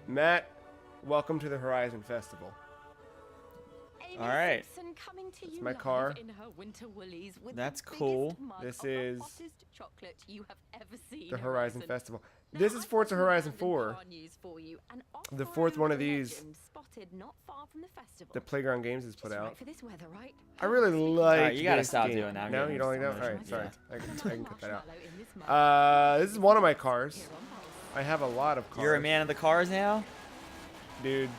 Matt, welcome to the Horizon Festival. All right. It's my car. That's cool. This is the Horizon Festival. This is Forza Horizon 4. The fourth one of these the Playground Games has put out. I really like you gotta this stop game. doing that. No, you don't like that? emotional. Alright, sorry. Yeah. I can cut that out. This is one of my cars. I have a lot of cars. You're a man of the cars now? Dude.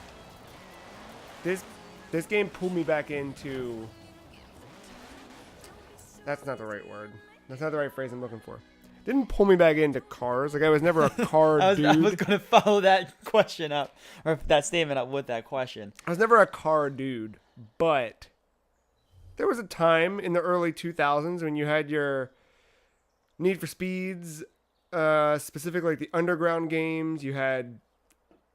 This game pulled me back into... That's not the right word. That's not the right phrase I'm looking for. Didn't pull me back into cars. Like, I was never a car dude. I was going to follow that question up, or that statement up with that question. I was never a car dude, but there was a time in the early 2000s when you had your Need for Speeds, specifically like the underground games. You had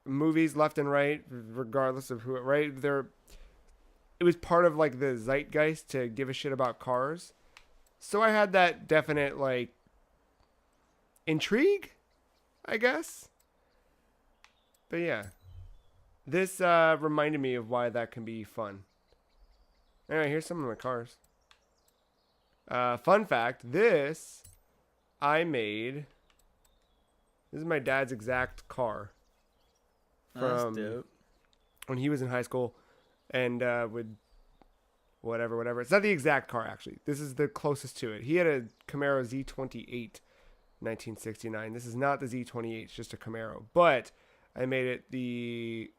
movies left and right, regardless of who it, right? It was part of like the zeitgeist to give a shit about cars. So I had that definite like intrigue, I guess. But yeah, this reminded me of why that can be fun. Anyway, here's some of my cars. Fun fact, this I made. This is my dad's exact car. That's dope. When he was in high school and would whatever. It's not the exact car, actually. This is the closest to it. He had a Camaro Z28, 1969. This is not the Z28. It's just a Camaro. But I made it the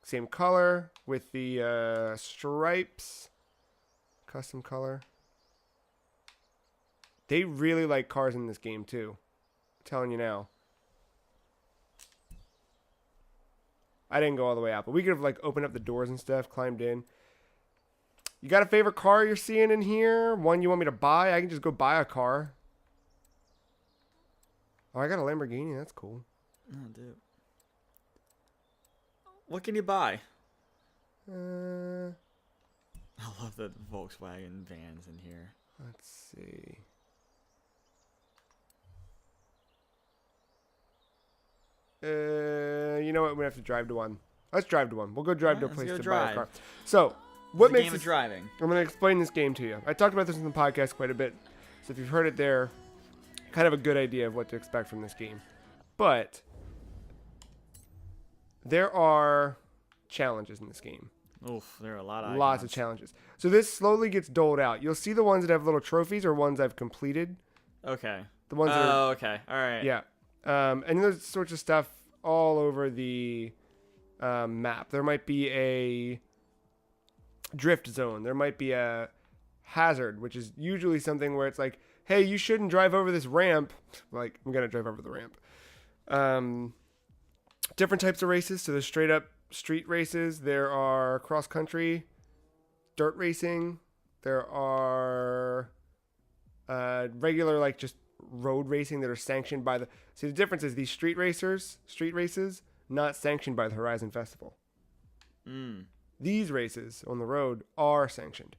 same color with the stripes. Custom color. They really like cars in this game, too. I'm telling you now. I didn't go all the way out, but we could have like opened up the doors and stuff, climbed in. You got a favorite car you're seeing in here? One you want me to buy? I can just go buy a car. Oh, I got a Lamborghini. That's cool. Oh, dude. What can you buy? I love the Volkswagen vans in here. Let's see. You know what? We have to drive to one. Let's drive to one. We'll go drive to a place to buy a car. So, what makes this driving? I'm going to explain this game to you. I talked about this in the podcast quite a bit. So if you've heard it there, kind of a good idea of what to expect from this game. But there are challenges in this game. Oof, there are a lot of Lots of challenges. So this slowly gets doled out. You'll see the ones that have little trophies or ones I've completed. Okay. The ones that are, okay. All right. yeah. And there's sorts of stuff all over the map. There might be a drift zone. There might be a hazard, which is usually something where it's like, hey, you shouldn't drive over this ramp. Like, I'm going to drive over the ramp. Different types of races. So there's straight up street races. There are cross country, dirt racing. There are regular, like, just road racing that are sanctioned by the... See, the difference is these street races, not sanctioned by the Horizon Festival. These races on the road are sanctioned.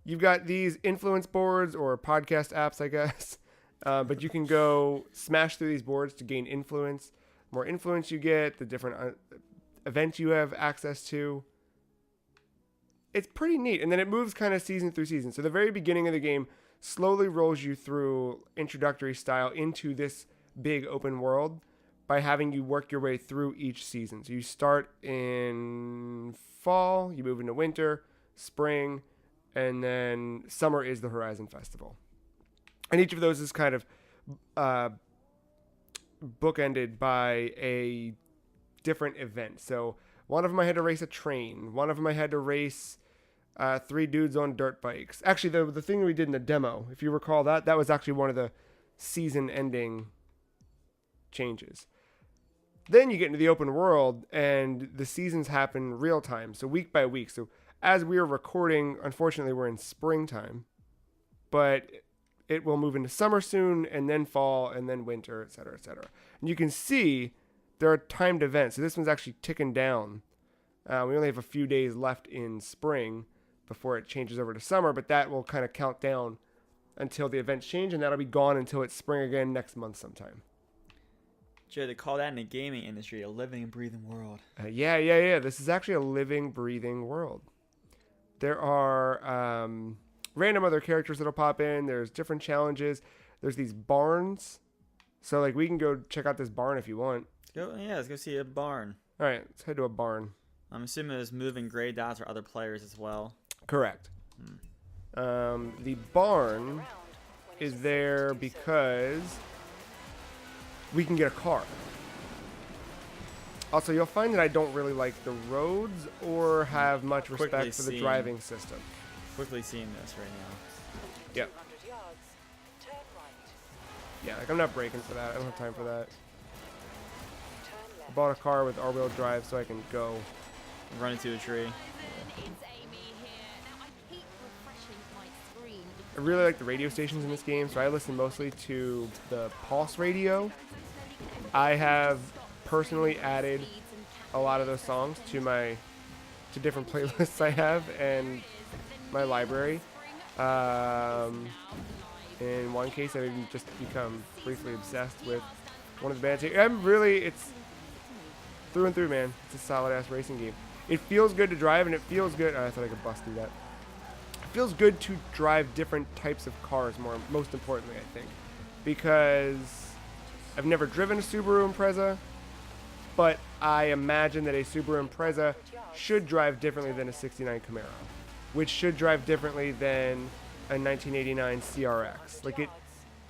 You've got these influence boards or podcast apps, I guess. But you can go smash through these boards to gain influence. The more influence you get, the different events you have access to. It's pretty neat. And then it moves kind of season through season. So the very beginning of the game slowly rolls you through introductory style into this big open world by having you work your way through each season. So you start in fall, you move into winter, spring, and then summer is the Horizon Festival. And each of those is kind of bookended by a different event. So one of them I had to race a train. One of them I had to race 3 dudes on dirt bikes. Actually, the thing we did in the demo, if you recall that was actually one of the season-ending changes. Then you get into the open world, and the seasons happen real time, so week by week. So as we are recording, unfortunately, we're in springtime, but it will move into summer soon, and then fall, and then winter, et cetera, et cetera. And you can see there are timed events. So this one's actually ticking down. We only have a few days left in spring before it changes over to summer, but that will kind of count down until the events change, and that'll be gone until it's spring again next month sometime. Joe, they call that in the gaming industry a living and breathing world. Yeah. This is actually a living, breathing world. There are random other characters that'll pop in. There's different challenges. There's these barns. So, like, we can go check out this barn if you want. Let's go see a barn. All right, let's head to a barn. I'm assuming there's moving gray dots or other players as well. Correct. The barn is there because we can get a car. Also, you'll find that I don't really like the roads or have much respect for the driving system. Quickly seeing this right now. Yep. Yeah, like I'm not braking for that. I don't have time for that. I bought a car with all-wheel drive so I can go. Run into a tree. I really like the radio stations in this game, so I listen mostly to the Pulse radio. I have personally added a lot of those songs to different playlists I have and my library. In one case, I've even just become briefly obsessed with one of the bands here. It's through and through, man. It's a solid-ass racing game. It feels good to drive, and it feels good. Oh, I thought I could bust through that. It feels good to drive different types of cars, most importantly, I think. Because I've never driven a Subaru Impreza, but I imagine that a Subaru Impreza should drive differently than a 69 Camaro, which should drive differently than a 1989 CRX. Like, it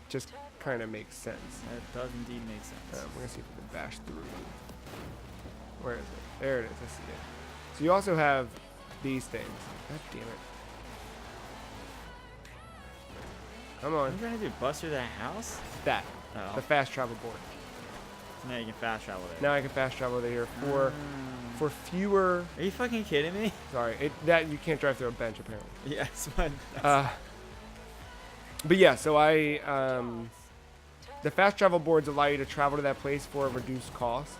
just kind of makes sense. It does indeed make sense. We're going to see if we can bash through. Where is it? There it is. I see it. So you also have these things. God damn it. Come on. What are you trying to do? Bust through that house? That. Oh. The fast travel board. So now you can fast travel there. Now I can fast travel there for fewer. Are you fucking kidding me? Sorry, that you can't drive through a bench apparently. Yes, but. But yeah, so the fast travel boards allow you to travel to that place for a reduced cost.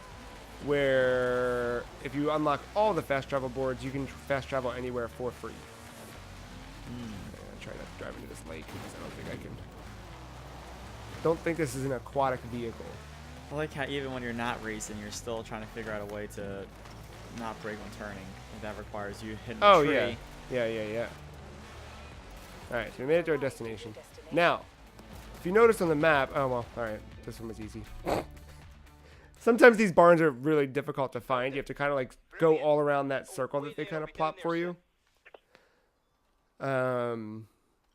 Where if you unlock all the fast travel boards, you can fast travel anywhere for free. Try not to drive into this lake because I don't think I can. Don't think this is an aquatic vehicle. I like how even when you're not racing, you're still trying to figure out a way to not brake when turning. If that requires you hitting a tree. Yeah. Alright, so we made it to our destination. Now, if you notice on the map, oh well, alright, this one was easy. Sometimes these barns are really difficult to find. You have to kind of like go all around that circle that they kind of plop for you.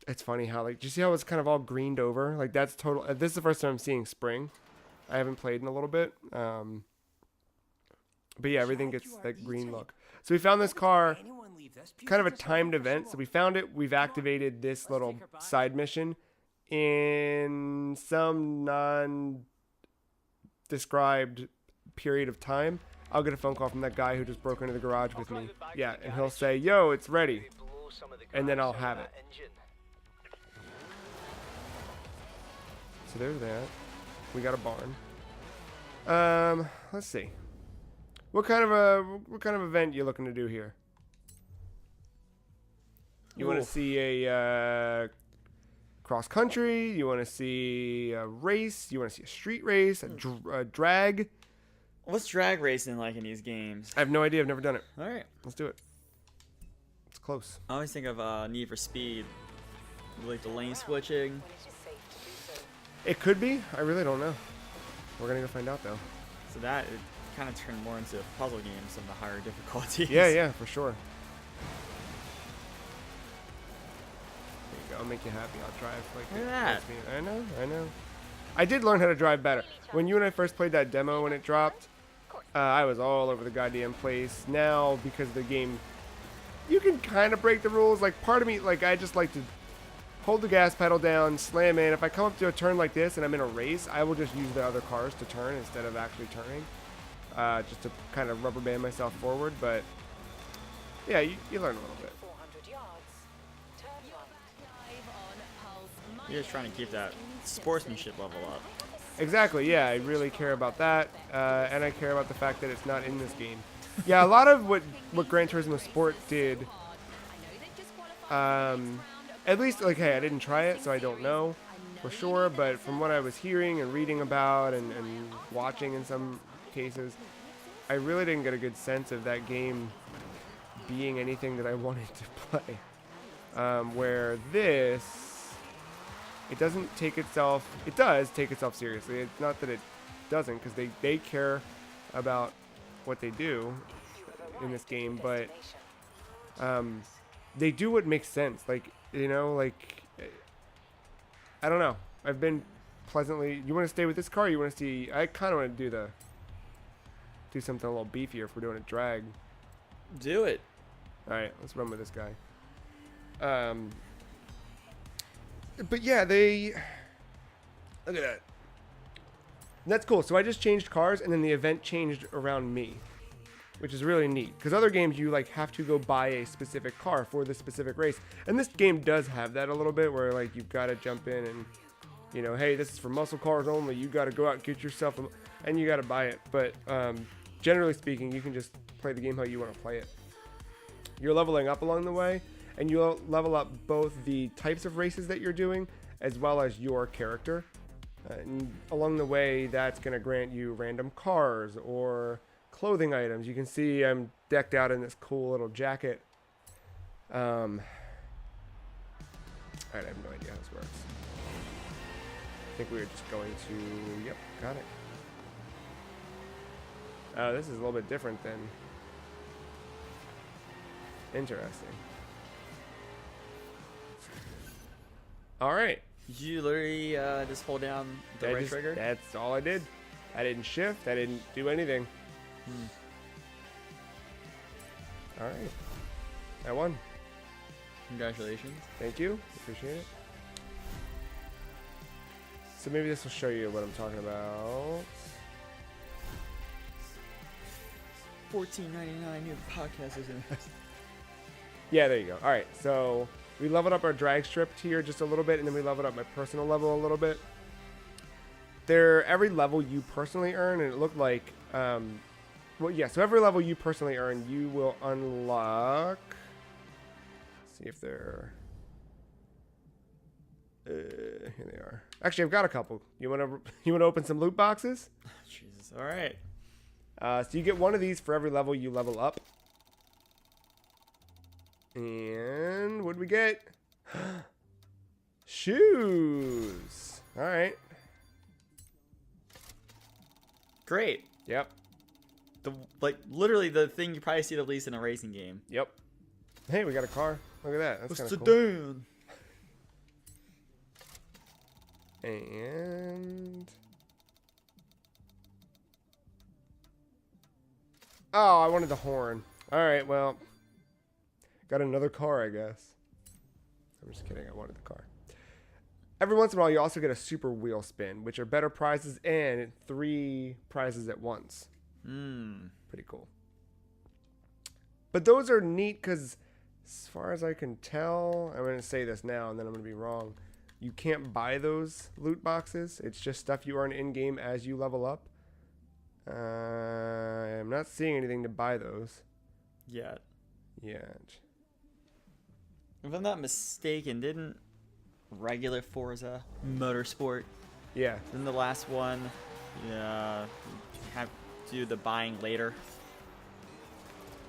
It's funny how, like, do you see how it's kind of all greened over? Like, that's total. This is the first time I'm seeing spring. I haven't played in a little bit. But yeah, everything gets that green look. So we found this car, kind of a timed event. So we found it. We've activated this little side mission in some non-described period of time. I'll get a phone call from that guy who just broke into the garage with me. Yeah, and he'll say, yo, it's ready. And then I'll have it. So there's that. We got a barn. Let's see. What kind of event you looking to do here? You want to see a cross country? You want to see a race? You want to see a street race? A drag? What's drag racing like in these games? I have no idea. I've never done it. All right, let's do it. It's close. I always think of Need for Speed, like the lane switching. It could be. I really don't know. We're gonna go find out though. So that it kind of turned more into puzzle games of the higher difficulties. Yeah, for sure. There you go. I'll make you happy. I'll drive like Look at that. I know. I did learn how to drive better. When you and I first played that demo when it dropped, I was all over the goddamn place. Now, because of the game, you can kind of break the rules. Like, part of me, like, I just like to hold the gas pedal down, slam in. If I come up to a turn like this and I'm in a race, I will just use the other cars to turn instead of actually turning. Just to kind of rubber band myself forward. But, yeah, you learn a little bit. You're just trying to keep that sportsmanship level up. Exactly, yeah, I really care about that, and I care about the fact that it's not in this game. Yeah, a lot of what Gran Turismo Sport did, at least, like, hey, I didn't try it, so I don't know, for sure, but from what I was hearing and reading about and watching in some cases, I really didn't get a good sense of that game being anything that I wanted to play. Where this, it doesn't take itself, it does take itself seriously. It's not that it doesn't, because they care about what they do in this game, but they do what makes sense. Like, you know, like, I don't know. I've been pleasantly, you want to stay with this car? You want to see, I kind of want to do something a little beefier if we're doing a drag. Do it. All right, let's run with this guy. But yeah, they, look at that. That's cool. So I just changed cars, and then the event changed around me, which is really neat. Because other games, you like have to go buy a specific car for the specific race, and this game does have that a little bit, where like you've got to jump in and, you know, hey, this is for muscle cars only. You got to go out and get yourself, and you got to buy it. But generally speaking, you can just play the game how you want to play it. You're leveling up along the way, and you'll level up both the types of races that you're doing as well as your character. And along the way, that's going to grant you random cars or clothing items. You can see I'm decked out in this cool little jacket. Alright, I have no idea how this works. I think we were just going to, yep, got it. Oh, this is a little bit different than, interesting. Alright. You literally just hold down the right trigger? That's all I did. I didn't shift. I didn't do anything. All right. I won. Congratulations. Thank you. Appreciate it. So maybe this will show you what I'm talking about. $14.99 new podcast is in. Yeah, there you go. All right. So we leveled up our drag strip here just a little bit, and then we leveled up my personal level a little bit. Every level you personally earn, and it looked like, well, yeah, so every level you personally earn, you will unlock, let's see if they're, here they are. Actually, I've got a couple. You want to open some loot boxes? Jesus, all right. So you get one of these for every level you level up. And what did we get? Shoes. All right. Great. Yep. Literally the thing you probably see the least in a racing game. Yep. Hey, we got a car. Look at that. That's kind of cool. Sedan. And oh, I wanted the horn. All right, well, got another car, I guess. I'm just kidding. I wanted the car. Every once in a while, you also get a super wheel spin, which are better prizes and 3 prizes at once. Pretty cool. But those are neat because, as far as I can tell, I'm going to say this now and then I'm going to be wrong. You can't buy those loot boxes. It's just stuff you earn in-game as you level up. I'm not seeing anything to buy those. Yet. If I'm not mistaken, didn't regular Forza Motorsport, yeah, then the last one, have to do the buying later?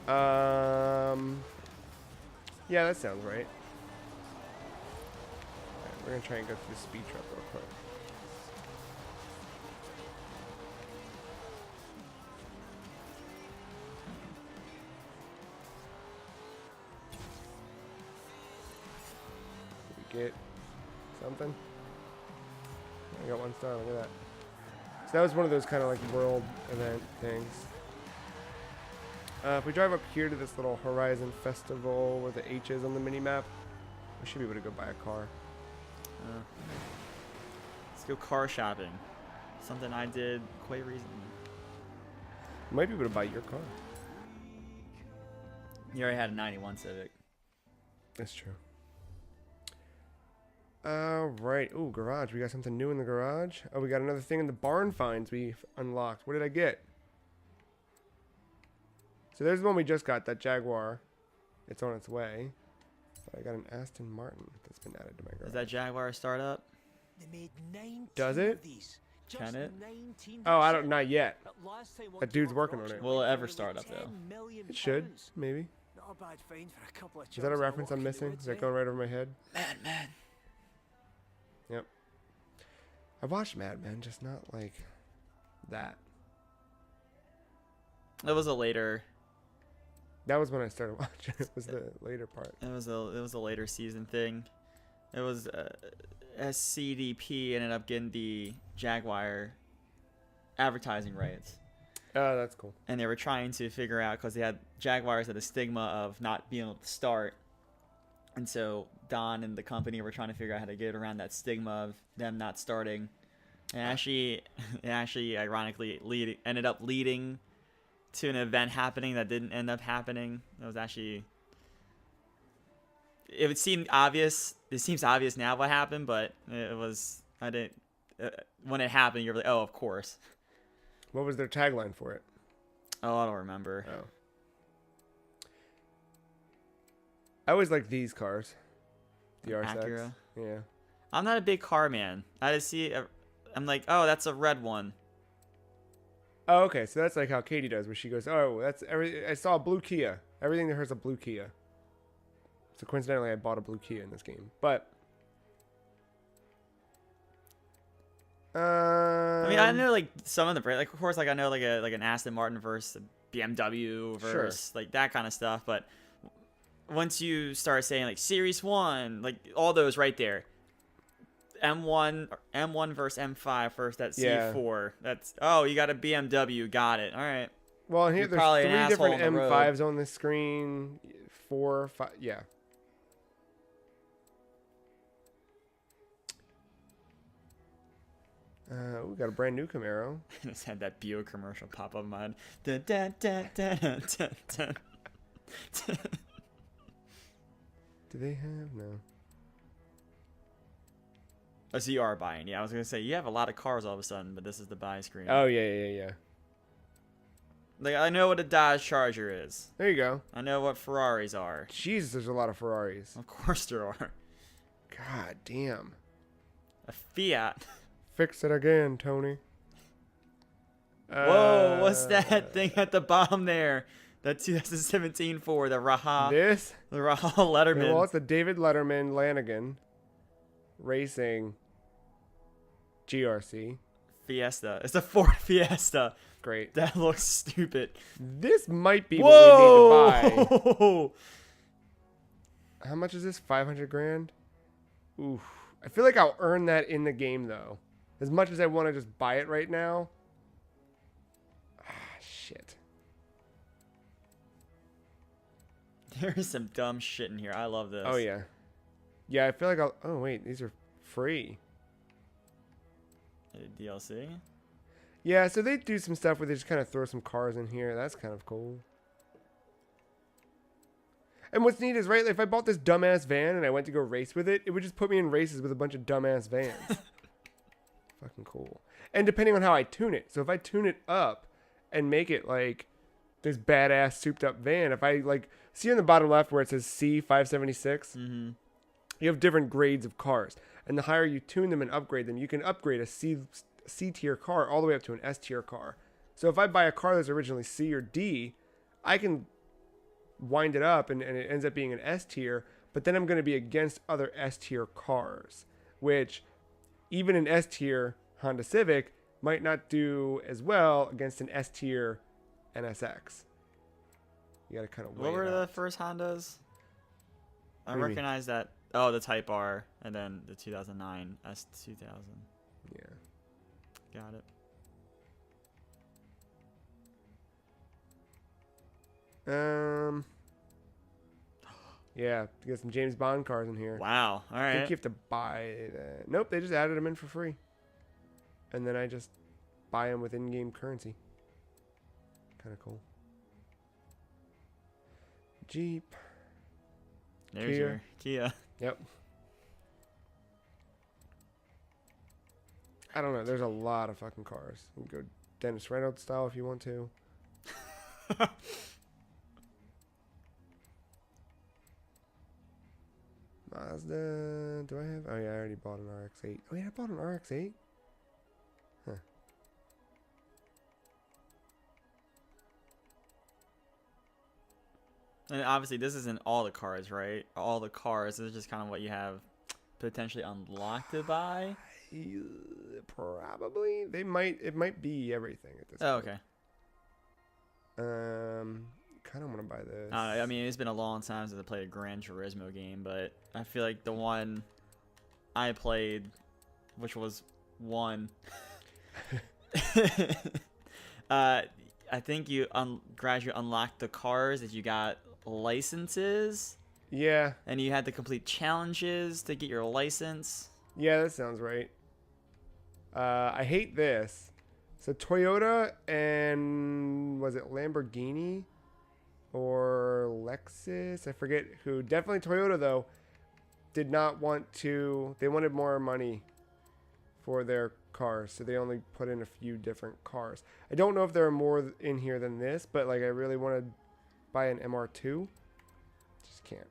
Yeah, that sounds right. Alright, we're gonna try and go through the speed trap real quick. Did we get something? I got 1 star. Look at that. So that was one of those kind of like world event things. If we drive up here to this little Horizon Festival where the H is on the mini map, we should be able to go buy a car. Let's go car shopping. Something I did quite recently. You might be able to buy your car. You already had a 91 Civic. That's true. Alright. Ooh, garage. We got something new in the garage. Oh, we got another thing in the barn finds we've unlocked. What did I get? So there's the one we just got, that Jaguar. It's on its way. But I got an Aston Martin that's been added to my garage. Is that Jaguar a startup? Does it? Can it? Oh, I don't. Not yet. That dude's working on it. Will it ever start up though? It should, maybe. Is that a reference I'm missing? Is that going right over my head? Mad Men. Yep. I watched Mad Men, just not like that. It was a later. That was when I started watching. It was the later part. It was a later season thing. It was SCDP ended up getting the Jaguar advertising rights. Oh, that's cool. And they were trying to figure out, because they had Jaguars had a stigma of not being able to start, and so Don and the company were trying to figure out how to get around that stigma of them not starting. And actually, ironically, ended up leading to an event happening that didn't end up happening. It was actually. It would seem obvious. It seems obvious now what happened, but it was. I didn't. When it happened, you're like, oh, of course. What was their tagline for it? Oh, I don't remember. Oh. I always like these cars. The RSX. Acura. Yeah. I'm not a big car man. I just see. I'm like, oh, that's a red one. Oh, okay. So that's like how Katie does, where she goes, "Oh, that's every. I saw a blue Kia. Everything to her is a blue Kia." So coincidentally, I bought a blue Kia in this game, but. I mean, I know like some of the brands, like of course, like I know like an Aston Martin versus a BMW versus like that kind of stuff. But once you start saying like Series 1, like all those right there, M1 versus M5 first, that C4. That's you got a BMW, got it. All right. Well, here there's probably 3 an different asshole on the M5s on the screen. 4, 5, yeah. We got a brand new Camaro. I just had that Buick commercial pop up in my head. Dun, dun, dun, dun, dun, dun, dun. Do they have? No. Oh, so you are buying. Yeah, I was going to say, you have a lot of cars all of a sudden, but this is the buy screen. Oh, yeah. Like, I know what a Dodge Charger is. There you go. I know what Ferraris are. Jesus, there's a lot of Ferraris. Of course there are. God damn. A Fiat. Fix it again, Tony. Whoa, what's that thing at the bottom there? That 2017 Ford, the Raha. This? The Raha Letterman. Yeah, well, it's the David Letterman Lanigan Racing GRC. Fiesta. It's a Ford Fiesta. Great. That looks stupid. This might be what we need to buy. How much is this? 500 grand? Oof. I feel like I'll earn that in the game, though. As much as I want to just buy it right now. Shit. There is some dumb shit in here. I love this. Oh, yeah. Yeah, I feel like I'll... Oh, wait. These are free. DLC? Yeah, so they do some stuff where they just kind of throw some cars in here. That's kind of cool. And what's neat is, right, if I bought this dumbass van and I went to go race with it, it would just put me in races with a bunch of dumbass vans. Fucking cool. And depending on how I tune it. So if I tune it up and make it like this badass souped up van, if I like see on the bottom left where it says C576, you have different grades of cars. And the higher you tune them and upgrade them, you can upgrade a C tier car all the way up to an S tier car. So if I buy a car that's originally C or D, I can wind it up and it ends up being an S tier, but then I'm going to be against other S tier cars, which even an S tier Honda Civic might not do as well against an S tier NSX. You got to kind of weigh What were it the out. first Hondas? I What do you recognize that. Oh, the Type R, and then the 2009 S2000. Yeah. Got it. Yeah, you got some James Bond cars in here. Wow. All I right. think you have to buy that. Nope, they just added them in for free. And then I just buy them with in-game currency. Kind of cool. Jeep. There's Kia. your Kia. Yep. I don't know. There's a lot of fucking cars. You can go Dennis Reynolds style if you want to. Mazda. Do I have? Oh yeah, I already bought an RX-8. Oh yeah, I bought an RX-8. Huh. And obviously, this isn't all the cars, right? All the cars. This is just kind of what you have potentially unlocked to buy. Probably. They might. It might be everything at this. Oh, point. okay. Kind of want to buy this. I mean, it's been a long time since I played a Gran Turismo game, but I feel like the one I played, which was one, I think you gradually unlocked the cars that you got licenses. Yeah. And you had to complete challenges to get your license. Yeah, that sounds right. I hate this. So Toyota and was it Lamborghini or Lexus? I forget who. Definitely Toyota though. Did not want to. They wanted more money for their cars, so they only put in a few different cars. I don't know if there are more in here than this, but like I really want to buy an MR2. Just can't.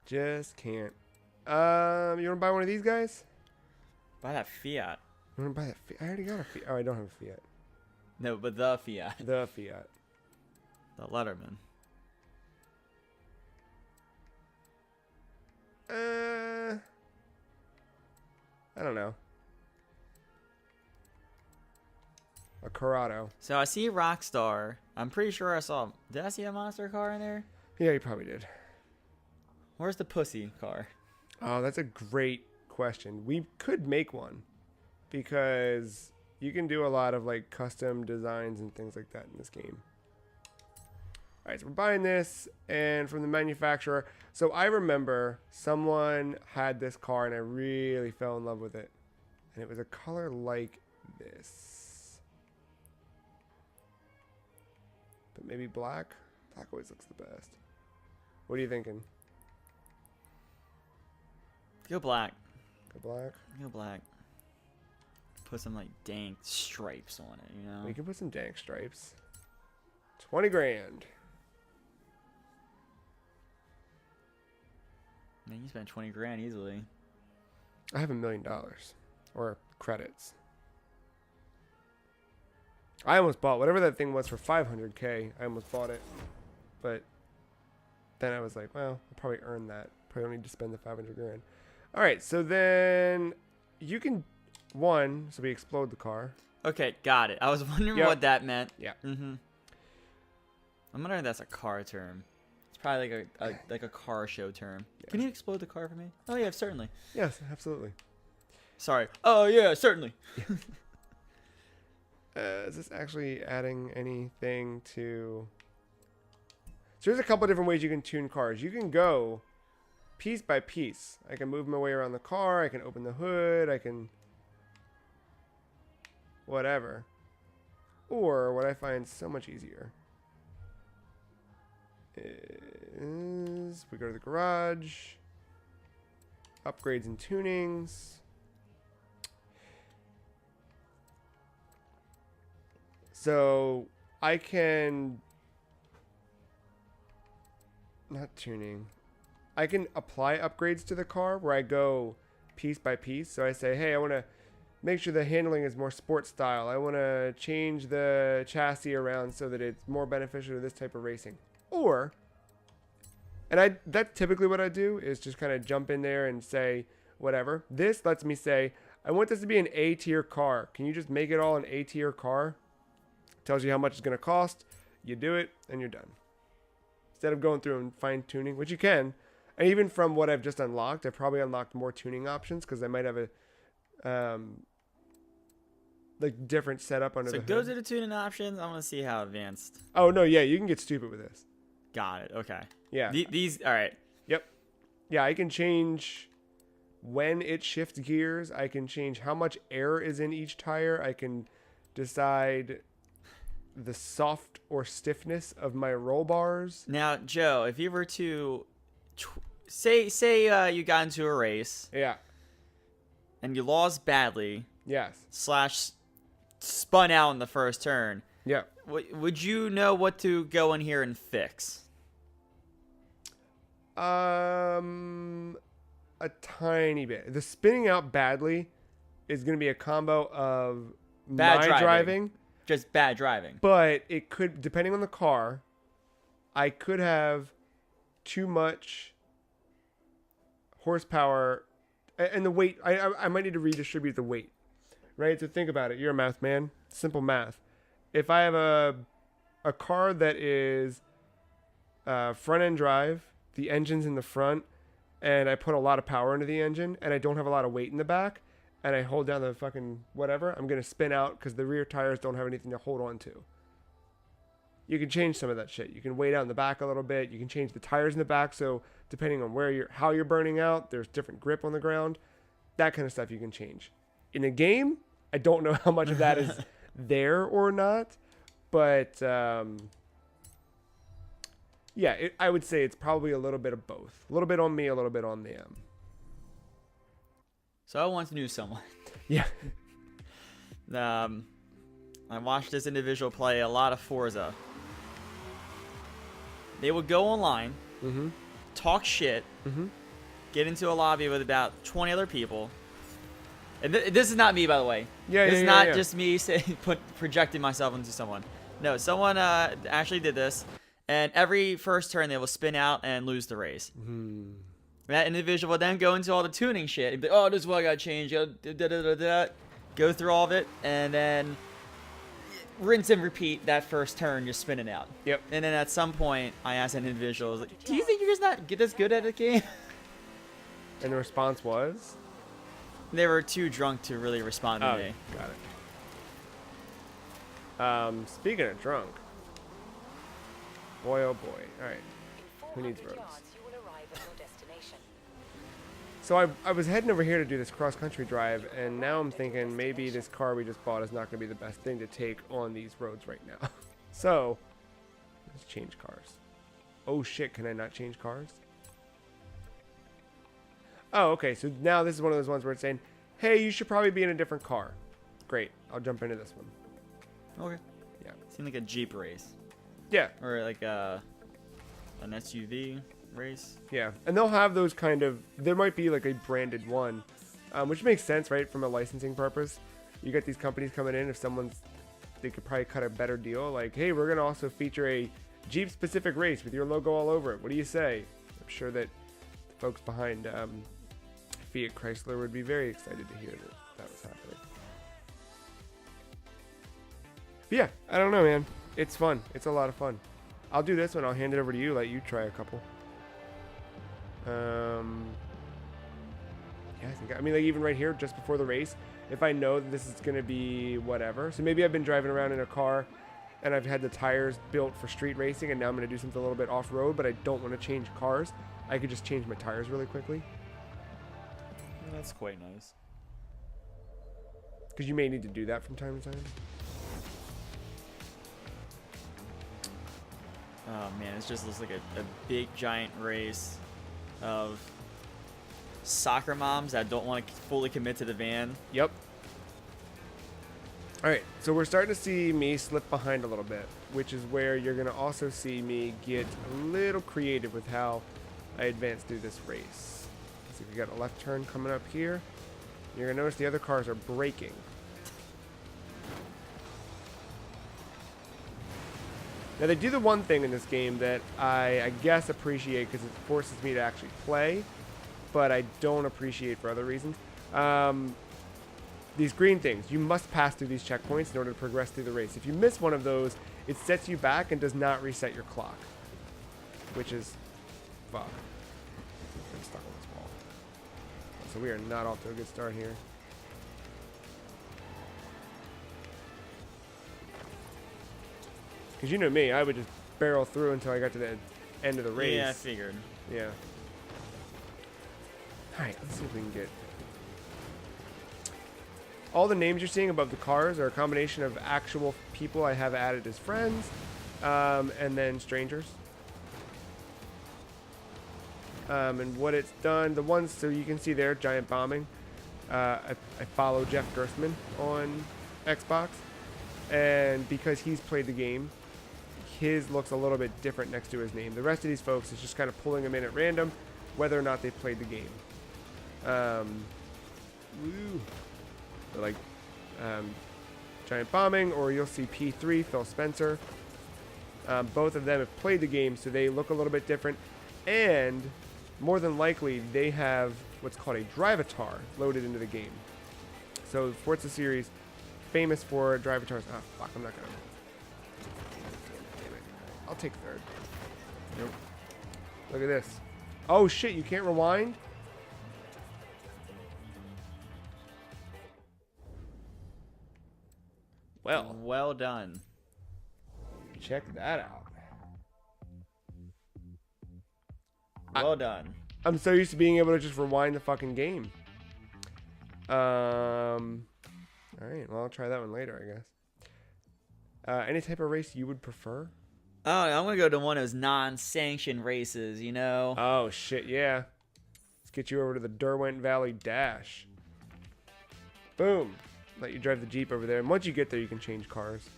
Just can't. You want to buy one of these guys? Buy that Fiat. You want to buy that Fiat? I already got a Fiat. Oh, I don't have a Fiat. No, but the Fiat. The Fiat. The Letterman. I don't know. A Corrado. So I see Rockstar. I'm pretty sure I saw. Did I see a monster car in there? Yeah, you probably did. Where's the pussy car? Oh, that's a great question. We could make one because you can do a lot of like custom designs and things like that in this game. All right, so we're buying this and from the manufacturer. So I remember someone had this car and I really fell in love with it. And it was a color like this. But maybe black? Black always looks the best. What are you thinking? Go black. Go black? Go black. Put some like dank stripes on it, you know? We can put some dank stripes. 20 grand. Man, you spent 20 grand easily. I have $1 million. Or credits. I almost bought whatever that thing was for 500K. I almost bought it. But then I was like, well, I'll probably earn that. Probably don't need to spend the 500 grand. All right, so then you can, so we explode the car. Okay, got it. I was wondering what that meant. Yeah. Mm-hmm. I'm wondering if that's a car term. It's probably like a car show term. Yeah. Can you explode the car for me? Oh, yeah, certainly. Yes, absolutely. Sorry. Oh, yeah, certainly. Is this actually adding anything to... So there's a couple different ways you can tune cars. You can go piece by piece. I can move my way around the car. I can open the hood. I can... whatever. Or what I find so much easier is we go to the garage. Upgrades and tunings. So I can... not tuning. I can apply upgrades to the car where I go piece by piece. So I say, hey, I want to make sure the handling is more sports style. I want to change the chassis around so that it's more beneficial to this type of racing. Or, and that's typically what I do is just kind of jump in there and say whatever. This lets me say, I want this to be an A tier car. Can you just make it all an A tier car? Tells you how much it's going to cost. You do it and you're done. Instead of going through and fine tuning, which you can. And even from what I've just unlocked, I've probably unlocked more tuning options because I might have a like different setup under the hood. So go to the tuning options. I want to see how advanced. Oh no, yeah, you can get stupid with this. Got it. Okay. Yeah. These all right. Yep. Yeah, I can change when it shifts gears. I can change how much air is in each tire. I can decide the soft or stiffness of my roll bars. Now, Joe, if you were to say you got into a race, yeah, and you lost badly, yes, / spun out in the first turn, yeah, would you know what to go in here and fix? A tiny bit. The spinning out badly is going to be a combo of Bad my driving. Just bad driving. but it could, depending on the car, I could have too much horsepower and the weight. I might need to redistribute the weight, right? So think about it. You're a math man. Simple math. If I have a car that is front end drive, the engine's in the front, and I put a lot of power into the engine, and I don't have a lot of weight in the back, and I hold down the fucking whatever, I'm going to spin out because the rear tires don't have anything to hold on to. You can change some of that shit. You can weight out in the back a little bit. You can change the tires in the back, so depending on how you're burning out, there's different grip on the ground. That kind of stuff you can change. In a game, I don't know how much of that is there or not, but yeah, I would say it's probably a little bit of both. A little bit on me, a little bit on them. So I once knew someone. Yeah. I watched this individual play a lot of Forza. They would go online, talk shit, get into a lobby with about 20 other people. And this is not me, by the way. This is not just me projecting myself into someone. No, someone actually did this. And every first turn, they will spin out and lose the race. That individual will then go into all the tuning shit. And be, oh, this is what I got to change. Go through all of it. And then rinse and repeat that first turn, just spinning out. Yep. And then at some point, I asked an individual, I was like, do you think you're just not this good at a game? And the response was? They were too drunk to really respond to me. Got it. Speaking of drunk. Boy, oh boy. All right. Who needs roads? So I was heading over here to do this cross-country drive, and now I'm thinking maybe this car we just bought is not going to be the best thing to take on these roads right now. So, let's change cars. Oh shit, can I not change cars? Oh, okay, so now this is one of those ones where it's saying, hey, you should probably be in a different car. Great, I'll jump into this one. Okay. Yeah. Seemed like a Jeep race. Yeah. Or like an SUV race. Yeah, and they'll have those kind of, there might be like a branded one, which makes sense, right, from a licensing purpose. You get these companies coming in, if they could probably cut a better deal, like, hey, we're going to also feature a Jeep-specific race with your logo all over it. What do you say? I'm sure that the folks behind Fiat Chrysler would be very excited to hear that was happening. But yeah, I don't know, man. It's fun. It's a lot of fun. I'll do this one. I'll hand it over to you. Let you try a couple. Yeah, I mean, like even right here, just before the race, if I know that this is going to be whatever. So maybe I've been driving around in a car and I've had the tires built for street racing and now I'm going to do something a little bit off-road, but I don't want to change cars. I could just change my tires really quickly. That's quite nice. Because you may need to do that from time to time. Oh man, it just looks like a big giant race of soccer moms that don't want to fully commit to the van. Yep. All right, so we're starting to see me slip behind a little bit, which is where you're going to also see me get a little creative with how I advance through this race. So we got a left turn coming up here. You're going to notice the other cars are braking. Now, they do the one thing in this game that I guess appreciate because it forces me to actually play, but I don't appreciate for other reasons. These green things, you must pass through these checkpoints in order to progress through the race. If you miss one of those, it sets you back and does not reset your clock, which is fuck. I'm stuck on this wall. So we are not off to a good start here. Because you know me, I would just barrel through until I got to the end of the race. Yeah, I figured. Yeah. Alright, let's see if we can get... All the names you're seeing above the cars are a combination of actual people I have added as friends, and then strangers. And what it's done, the ones, so you can see there, Giant Bombing. I follow Jeff Gerstmann on Xbox, and because he's played the game, his looks a little bit different next to his name. The rest of these folks is just kind of pulling them in at random, whether or not they've played the game. Woo. So like Giant Bombing, or you'll see P3, Phil Spencer. Both of them have played the game, so they look a little bit different. And more than likely, they have what's called a Drivatar loaded into the game. So Forza series, famous for Drivatars. Ah, fuck, I'm not gonna. Damn it. I'll take third. Nope. Look at this. Oh shit, you can't rewind? Well done. Check that out. Well done. I'm so used to being able to just rewind the fucking game. All right, well, I'll try that one later, I guess. Any type of race you would prefer? Oh, I'm gonna go to one of those non-sanctioned races. You know. Oh shit, yeah. Let's get you over to the Derwent Valley Dash. Boom. Let you drive the Jeep over there, and once you get there, you can change cars.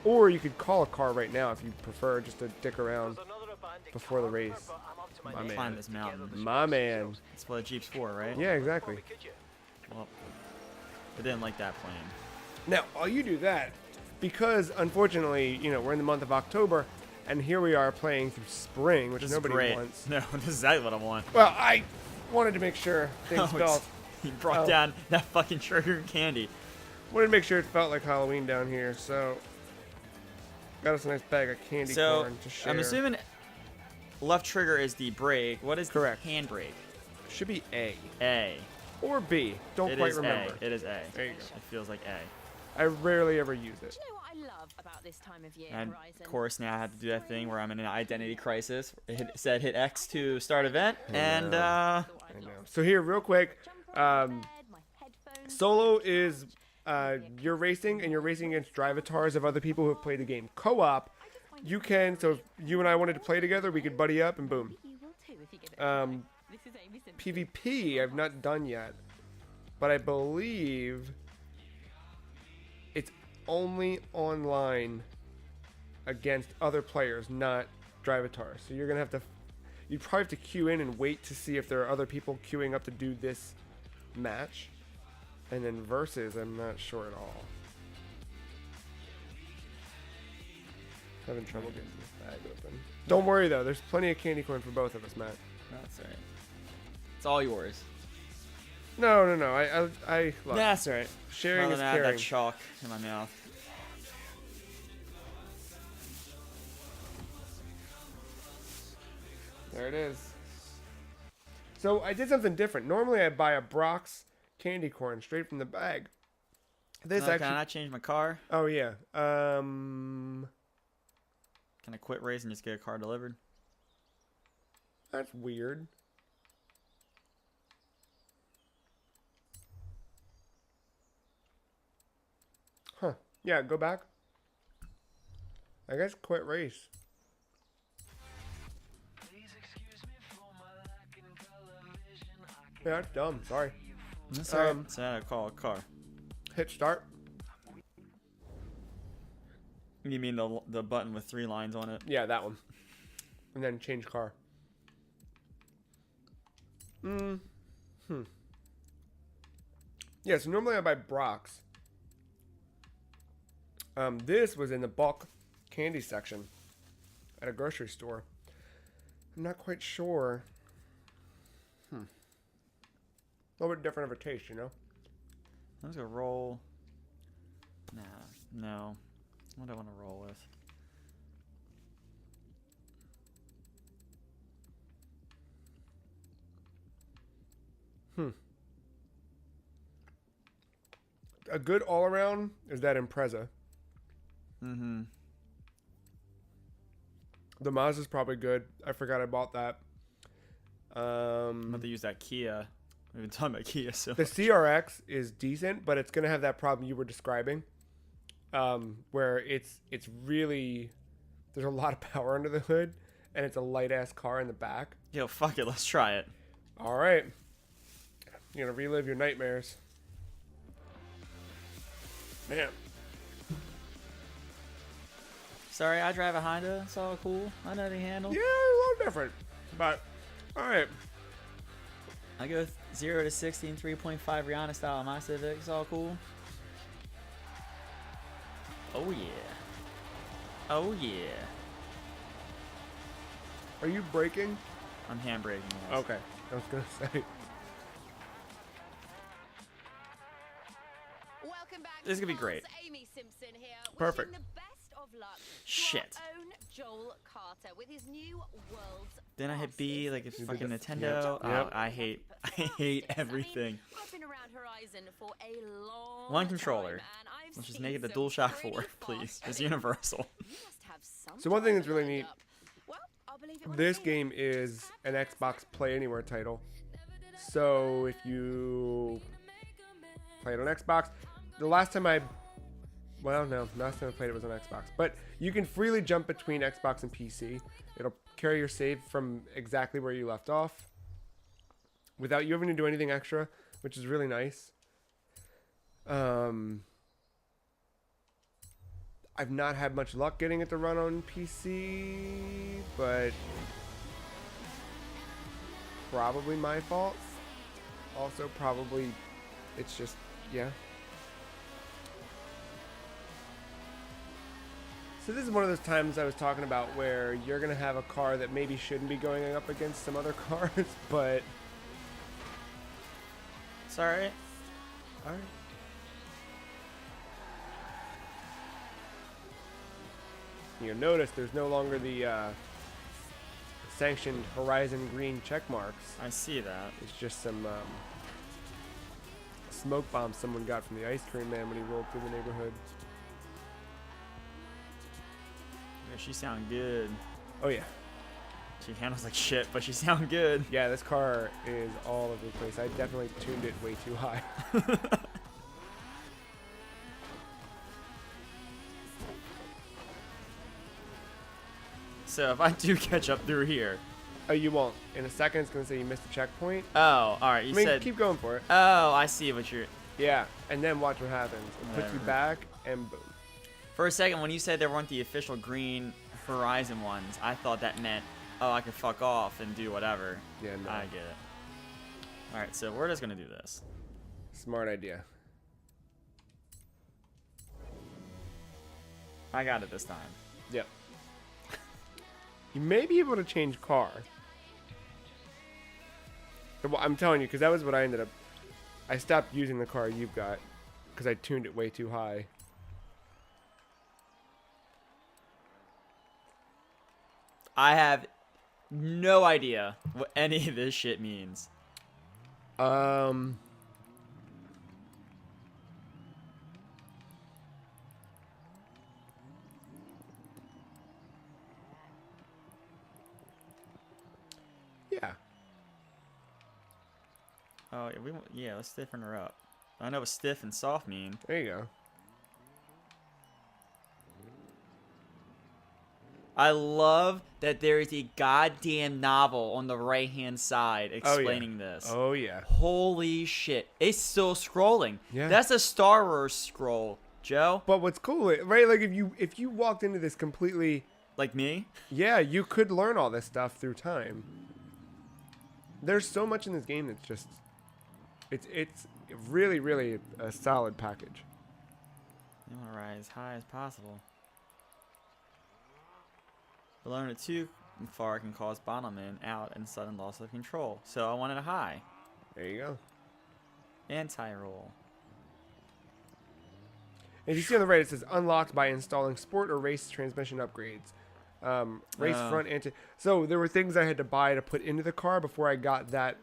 Or you could call a car right now if you prefer, just to dick around before the race. My man. Climb this mountain. My man. That's what a Jeep's for, right? Yeah, exactly. Well, I didn't like that plan. Now, while you do that, because unfortunately, you know, we're in the month of October, and here we are playing through spring, which This nobody is great. wants. No, this is exactly what I want. Well, I wanted to make sure things Oh, felt. you brought down that fucking sugar candy. Wanted to make sure it felt like Halloween down here, so got us a nice bag of candy corn to share. I'm assuming left trigger is the brake. What is Correct. the handbrake? Should be A A. or B. Don't It quite is remember. A. It is A. There you go. It feels like A. I rarely ever use it. Do you know what I love about this time of year, And Horizon? of course, now I have to do that thing where I'm in an identity crisis. It said hit X to start event, and I know. So here, real quick, solo is you're racing, and you're racing against Drivatars of other people who have played the game. Co-op, you can. So if you and I wanted to play together, we could buddy up and boom. PvP, I've not done yet, but I believe it's only online against other players, not Drivatars. So you're gonna have to, you'd probably have to queue in and wait to see if there are other people queuing up to do this match, and then versus, I'm not sure at all. Having trouble getting this bag open. Don't worry though, there's plenty of candy corn for both of us, Matt. That's right. It's all yours. No. I look, That's right. sharing is I have caring. that chalk in my mouth. There it is. So I did something different. Normally I buy a Brock's candy corn straight from the bag. This Can actually. I change my car? Oh yeah. Can I quit race and just get a car delivered? That's weird. Huh. Yeah, go back. I guess quit race. Yeah, that's dumb. Sorry. That's all right. So now I call a car. Hit start. You mean the button with 3 lines on it? Yeah, that one. And then change car. Yeah, so normally I buy Brock's. This was in the bulk candy section at a grocery store. I'm not quite sure. A little bit different of a taste, you know? I'm just gonna roll. Nah, no. What do I want to roll with? A good all-around is that Impreza. Mm-hmm. The Mazda's probably good. I forgot I bought that. I'm about to use that Kia. We've been talking about Kia, so The CRX is decent, but it's gonna have that problem you were describing, where it's really, there's a lot of power under the hood, and it's a light ass car in the back. Yo, fuck it, let's try it. All right, you're gonna relive your nightmares, man. Sorry, I drive a Honda. It's all cool. I know the handle. Yeah, a little different. But, alright. I go 0 to 60 in 3.5 Rihanna style on my Civic. It's all cool. Oh, yeah. Oh, yeah. Are you braking? I'm handbraking. Yes. Okay. I was going to say. Welcome back. This is gonna be great. Amy Simpson here. Perfect. Wishing the best of luck Shit. to our own Joel Carter with his new world's Then I hit B like it's fucking Yep. Nintendo. Yep. Oh, I hate everything. I've been around Horizon for a long One controller. time, and I've Let's just seen make it the some DualShock pretty 4, fast please. It's things. universal. You must have some So one thing driver that's really lined neat, up. Well, I'll believe it when I this see it. game is an Xbox Play Anywhere title. So if you play it on Xbox, the last time I last time I played it was on Xbox. But you can freely jump between Xbox and PC. It'll carry your save from exactly where you left off without you having to do anything extra, which is really nice. I've not had much luck getting it to run on PC, but probably my fault. Also, probably it's just, yeah. So this is one of those times I was talking about where you're going to have a car that maybe shouldn't be going up against some other cars, but... Sorry. Alright. You'll notice there's no longer the sanctioned Horizon green check marks. I see that. It's just some smoke bombs someone got from the ice cream man when he rolled through the neighborhood. Yeah, she sound good. Oh yeah. She handles like shit, but she sound good. Yeah, this car is all over the place. I definitely tuned it way too high. So if I do catch up through here. Oh, you won't. In a second, it's going to say you missed a checkpoint. Oh, all right. You said. Keep going for it. Oh, I see what you're. Yeah, and then watch what happens. It puts you Whatever. back, and boom. For a second, when you said there weren't the official green Horizon ones, I thought that meant, oh, I could fuck off and do whatever. Yeah, no. I get it. All right, so we're just gonna do this. Smart idea. I got it this time. Yep. You may be able to change car. Well, I'm telling you, because that was what I ended up... I stopped using the car you've got because I tuned it way too high. I have no idea what any of this shit means. Yeah. Oh, yeah, let's stiffen her up. I know what stiff and soft mean. There you go. I love that there is a goddamn novel on the right-hand side explaining this. Oh, yeah. Holy shit. It's still scrolling. Yeah. That's a Star Wars scroll, Joe. But what's cool, right? Like, if you walked into this completely... Like me? Yeah, you could learn all this stuff through time. There's so much in this game that's just... It's really, really a solid package. You want to ride as high as possible. But learn it too far can cause bottlement out and sudden loss of control. So I wanted a high. There you go. Anti-roll. If you see on the right, it says unlocked by installing sport or race transmission upgrades. Race front anti. So there were things I had to buy to put into the car before I got that,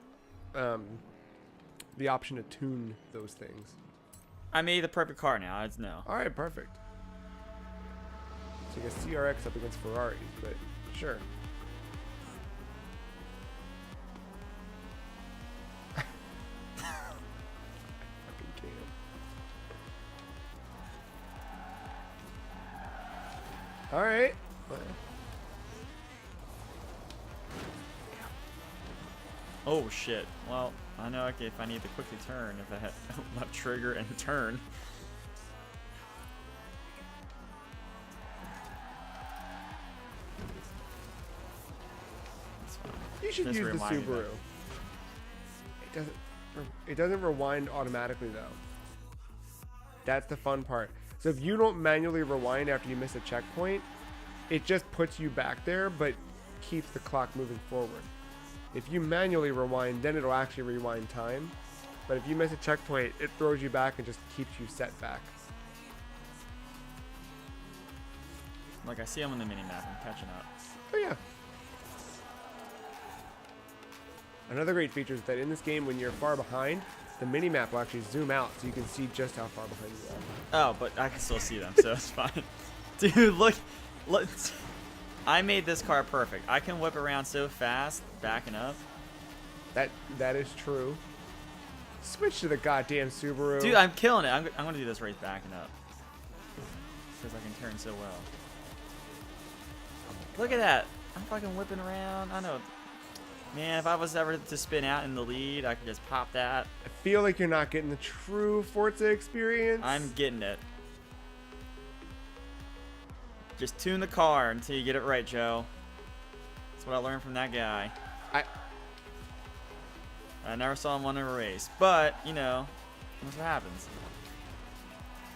the option to tune those things. I made the perfect car now. It's no. All right, perfect. So you got CRX up against Ferrari, but sure. I fucking can't. All right. Oh shit. Well, I know okay, if I need to quickly turn, if I had left trigger and turn. You should Just use the remind me Subaru. It doesn't rewind automatically though. That's the fun part. So if you don't manually rewind after you miss a checkpoint, it just puts you back there, but keeps the clock moving forward. If you manually rewind, then it'll actually rewind time. But if you miss a checkpoint, it throws you back and just keeps you set back. Like, I see them on the mini-map. I'm catching up. Oh yeah. Another great feature is that in this game, when you're far behind, the mini-map will actually zoom out so you can see just how far behind you are. Oh, but I can still see them, so it's fine. Dude, look. I made this car perfect. I can whip around so fast, backing up. That is true. Switch to the goddamn Subaru. Dude, I'm killing it. I'm going to do this race backing up. Because I can turn so well. Look at that. I'm fucking whipping around. I know. Man, if I was ever to spin out in the lead, I could just pop that. I feel like you're not getting the true Forza experience. I'm getting it. Just tune the car until you get it right, Joe. That's what I learned from that guy. I never saw him win a race, but, you know, that's what happens.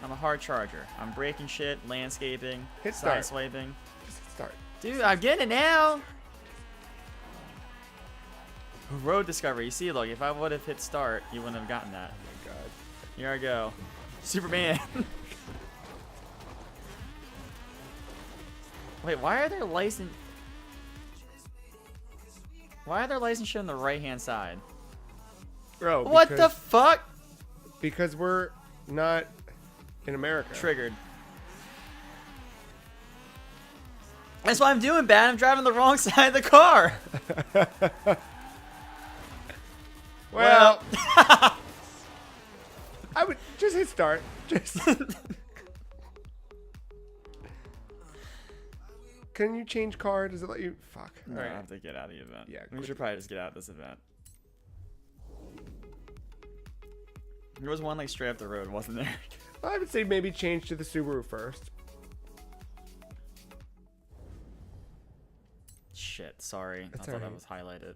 I'm a hard charger. I'm breaking shit, landscaping, Hit start. sideswiping. Just hit start. Dude, I'm getting it now. Road discovery. You see, look, if I would have hit start, you wouldn't have gotten that. Oh my god. Here I go. Superman. Wait, why are there license shit on the right-hand side? Bro, What the fuck? Because we're not in America. Triggered. That's what I'm doing, Bad. I'm driving the wrong side of the car. Well, I would just hit start. Just. Can you change car? Does it let you? Fuck. No, All right. I have to get out of the event. Yeah, we should probably just get out of this event. There was one like straight up the road, wasn't there? I would say maybe change to the Subaru first. Shit, sorry. That's I thought alright. that was highlighted.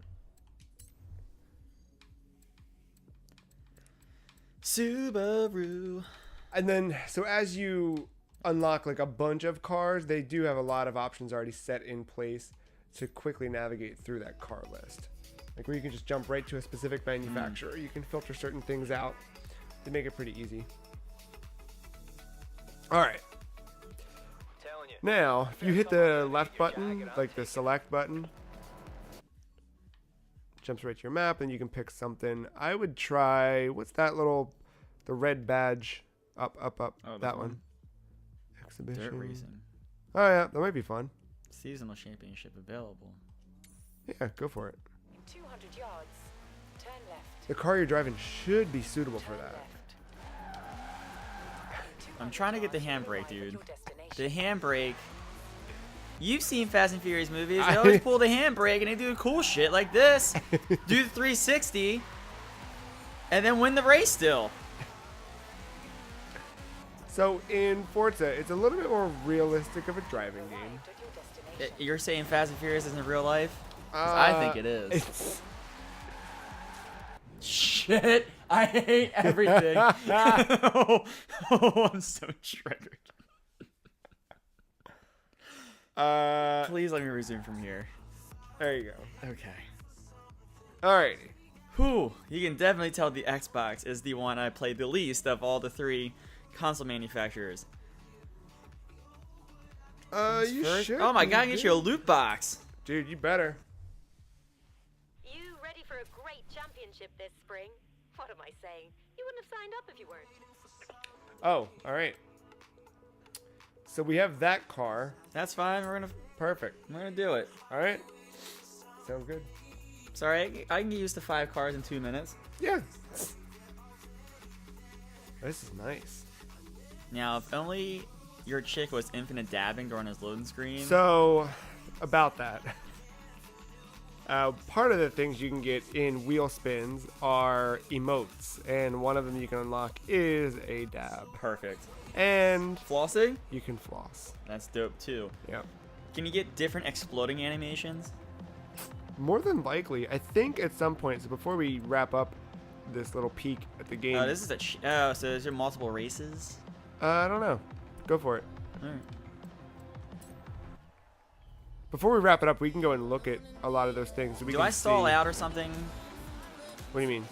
Subaru. And then, so as you unlock like a bunch of cars, they do have a lot of options already set in place to quickly navigate through that car list. Like where you can just jump right to a specific manufacturer. You can filter certain things out to make it pretty easy. All right. Now, if you hit the left button, like the select button, jumps right to your map, and you can pick something. I would try, what's that little, the red badge, up, Oh, that one. Exhibition. Dirt racing. Oh yeah, that might be fun. Seasonal championship available. Yeah, go for it. 200 yards. Turn left. The car you're driving should be suitable for Turn that. left. I'm trying to get the handbrake, Arrive at dude. your destination. The handbrake. You've seen Fast and Furious movies. They always pull the handbrake and they do cool shit like this. Do the 360 and then win the race still. So in Forza, it's a little bit more realistic of a driving game. Arrived at your destination. You're saying Fast and Furious isn't real life? 'Cause I think it is. It's, Shit, I hate everything. oh, I'm so triggered. Please let me resume from here. there you go. Okay. Alrighty. Whew, you can definitely tell the Xbox is the one I played the least of all the three console manufacturers. You First- should. oh my be god, I can get good. you a loot box. Dude, you better. You ready for a great championship this spring? What am I saying? You wouldn't have signed up if you weren't. Oh, alright. So we have that car. That's fine. We're Perfect. gonna do it. Alright. Sounds good. Sorry, I can get used to 5 cars in 2 minutes. Yeah. This is nice. Now, if only your chick was infinite dabbing during his loading screen. So, about that. Part of the things you can get in wheel spins are emotes, and one of them you can unlock is a dab. Perfect. And Flossing? you can floss. That's dope too. Yep. Can you get different exploding animations? More than likely, I think at some point. So before we wrap up this little peek at the game, Oh, this is a. So is there multiple races? I don't know. Go for it. All right. Before we wrap it up, we can go and look at a lot of those things. So we Do can I stall see. out or something? What do you mean?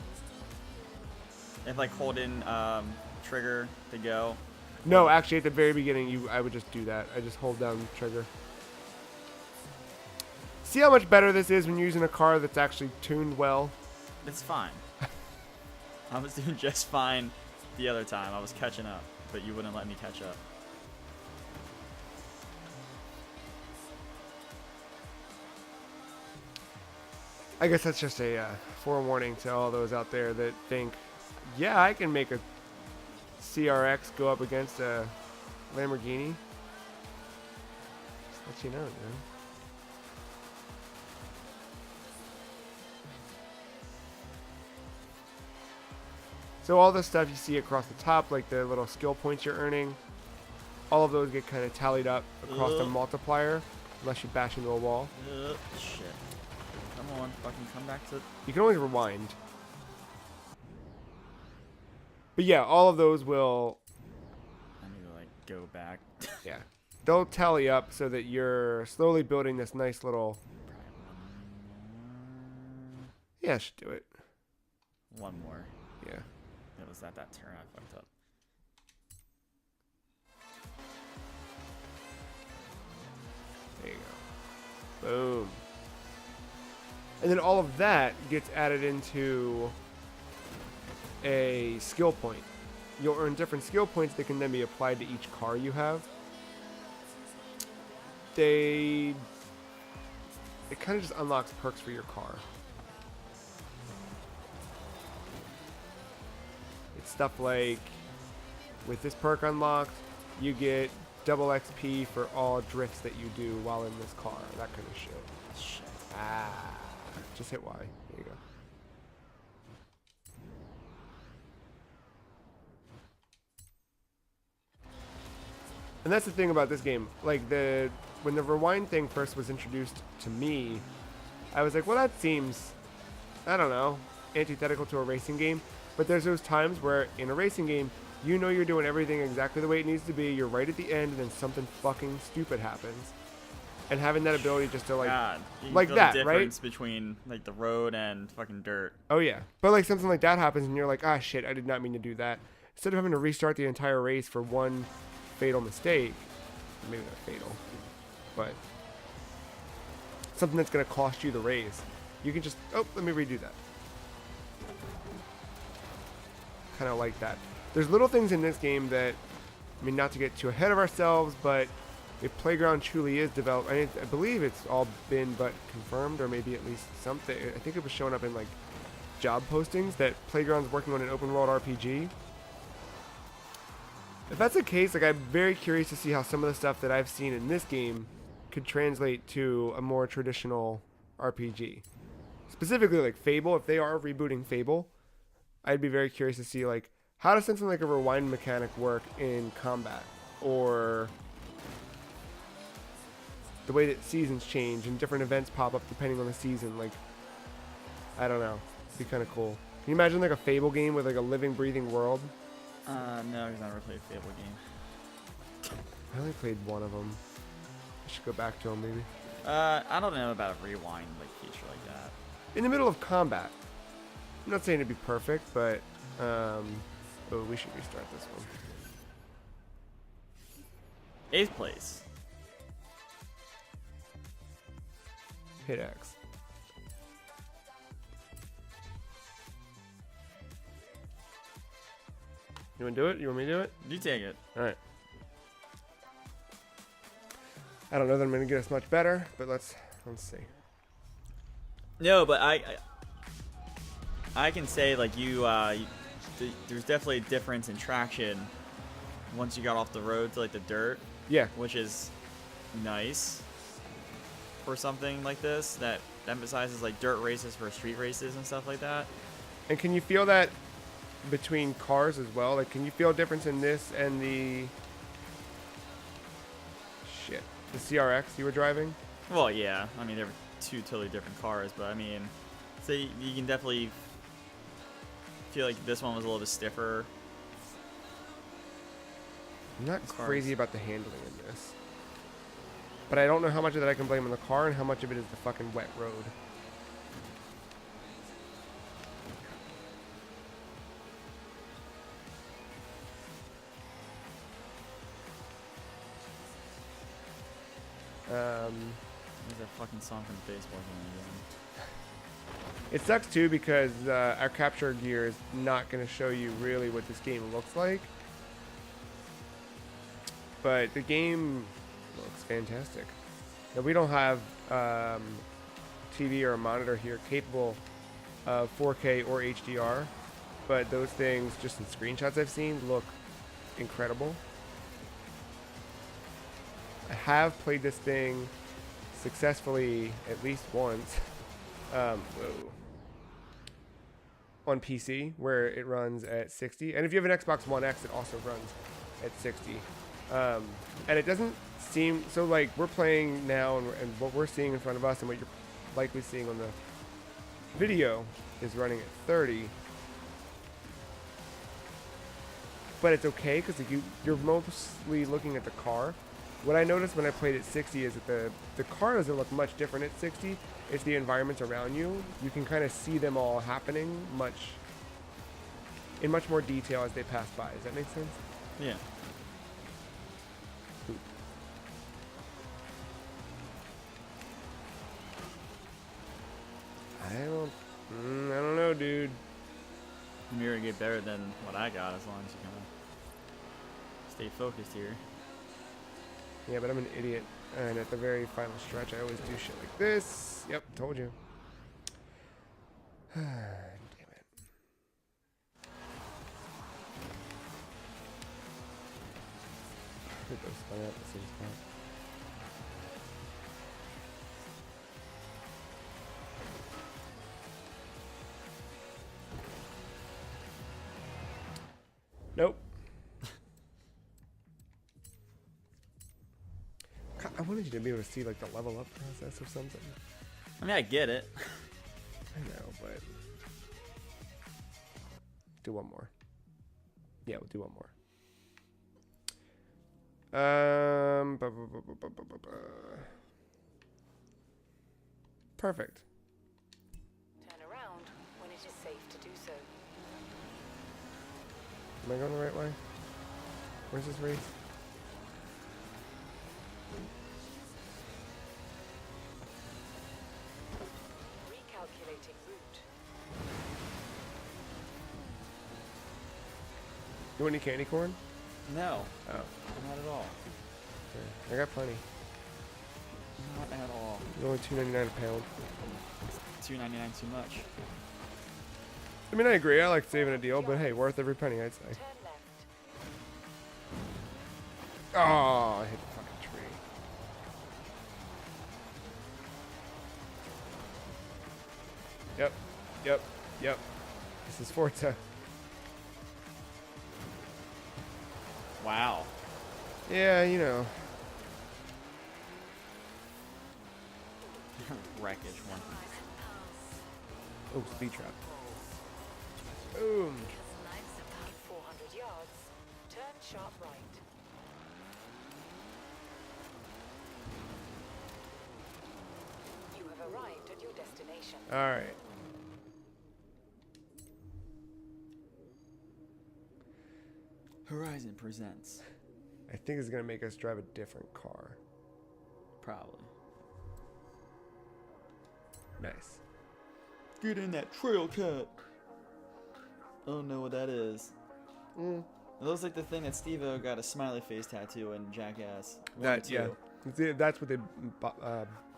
If like hold in trigger to go. No, actually, at the very beginning, I would just do that. I just hold down trigger. See how much better this is when you're using a car that's actually tuned well? It's fine. I was doing just fine the other time. I was catching up, but you wouldn't let me catch up. I guess that's just a forewarning to all those out there that think, yeah, I can make a CRX go up against a Lamborghini. Just let you know, man. So all the stuff you see across the top, like the little skill points you're earning, all of those get kind of tallied up across the multiplier, unless you bash into a wall. Shit. Come on, fucking come back to... You can always rewind. But yeah, all of those will... I need to, like, go back. Yeah. They'll tally up so that you're slowly building this nice little... Yeah, I should do it. One more. Yeah. It was at that turn I fucked up. There you go. Boom. And then all of that gets added into a skill point. You'll earn different skill points that can then be applied to each car you have. It kind of just unlocks perks for your car. It's stuff like, with this perk unlocked, you get double XP for all drifts that you do while in this car. That kind of shit. Shit. Just hit Y. There you go. And that's the thing about this game. Like, when the rewind thing first was introduced to me, I was like, well, that seems, I don't know, antithetical to a racing game. But there's those times where in a racing game, you know you're doing everything exactly the way it needs to be. You're right at the end, and then something fucking stupid happens. And having that ability just to, like, God, you can like feel that, the right? difference between, like, the road and fucking dirt. Oh, yeah. But, like, something like that happens, and you're like, ah, shit, I did not mean to do that. Instead of having to restart the entire race for one fatal mistake, maybe not fatal, but something that's going to cost you the race, you can just, oh, let me redo that. Kind of like that. There's little things in this game that, I mean, not to get too ahead of ourselves, but if Playground truly is developed, I believe it's all been but confirmed, or maybe at least something. I think it was showing up in, like, job postings that Playground's working on an open world RPG. If that's the case, like, I'm very curious to see how some of the stuff that I've seen in this game could translate to a more traditional RPG. Specifically, like, Fable. If they are rebooting Fable, I'd be very curious to see, like, how does something like a rewind mechanic work in combat? Or the way that seasons change and different events pop up depending on the season. Like, I don't know. It'd be kind of cool. Can you imagine, like, a Fable game with, like, a living, breathing world? No, because I never played a Fable game. I only played one of them. I should go back to them, maybe. I don't know about a rewind, like, feature like that. In the middle of combat. I'm not saying it'd be perfect, but, oh, we should restart this one. 8th place. Hit X. You want to do it? You want me to do it? You take it. All right. I don't know that I'm going to get us much better, but let's see. No, but I can say, like, there's definitely a difference in traction once you got off the road to, like, the dirt. Yeah. Which is nice for something like this that emphasizes, like, dirt races for street races and stuff like that. And can you feel that between cars as well? Like, can you feel a difference in this and the CRX you were driving? Well, yeah. I mean, two totally different cars, but I mean, so you can definitely feel like this one was a little bit stiffer. I'm not as far crazy as- about the handling in this. But I don't know how much of that I can blame on the car and how much of it is the fucking wet road. There's that fucking song from the baseball game again. It sucks too because our capture gear is not going to show you really what this game looks like. But the game looks fantastic. Now, we don't have TV or a monitor here capable of 4K or HDR, but those things, just in screenshots I've seen, look incredible. I have played this thing successfully at least once on PC, where it runs at 60. And if you have an Xbox One X, it also runs at 60. And it doesn't seem so, like, we're playing now, and what we're seeing in front of us and what you're likely seeing on the video is running at 30. But it's okay because you're mostly looking at the car. What I noticed when I played at 60 is that the car doesn't look much different at 60. It's the environments around you. You can kind of see them all happening in much more detail as they pass by. Does that make sense? Yeah. I don't know, dude. You're gonna get better than what I got as long as you kind of stay focused here. Yeah, but I'm an idiot. And at the very final stretch, I always do shit like this. Yep, told you. Damn it. They both spun out at the same spot. Nope. I wanted you to be able to see like the level up process or something. I mean, I get it. I know, but do one more. Yeah, we'll do one more. Perfect. Turn around when it is safe to do so. Am I going the right way? Where's this race? Recalculating route. You want any candy corn? No, Oh, not at all. okay. I got plenty. Not at all. They're only $2.99 a pound. $2.99 too much. I mean, I agree. I like saving a deal, but hey, worth every penny, I'd say. Turn left. Oh, I hit the fucking tree. Yep. This is Forza. Wow. Yeah, you know. Wreckage one. Oh, speed trap. Boom. In 400 yards, turn sharp right. You have arrived at your destination. All right. Horizon presents. I think it's gonna make us drive a different car. Probably. Nice. Get in that trail cut. I don't know what that is. It looks like the thing that Steve-O got a smiley face tattoo in Jackass 1 and 2. Yeah. That's what they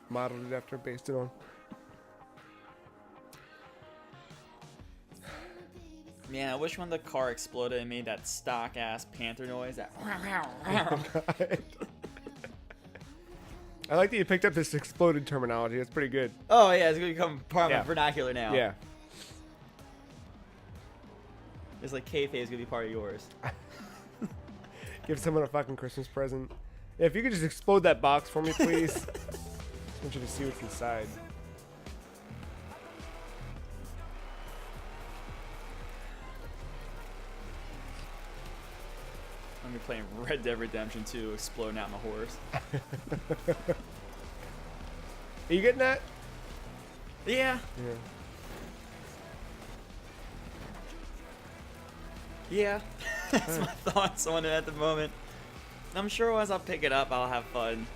modeled it after, based it on. Man, I wish when the car exploded it made that stock ass panther noise. That. I like that you picked up this exploded terminology. That's pretty good. Oh yeah, it's gonna become part of Yeah. my vernacular now. Yeah. It's like kayfabe is gonna be part of yours. Give someone a fucking Christmas present. Yeah, if you could just explode that box for me, please. I want you to see what's inside. I'm gonna be playing Red Dead Redemption 2, exploding out my horse. Are you getting that? Yeah. Yeah. Yeah. That's my thoughts on it at the moment. I'm sure once I'll pick it up, I'll have fun.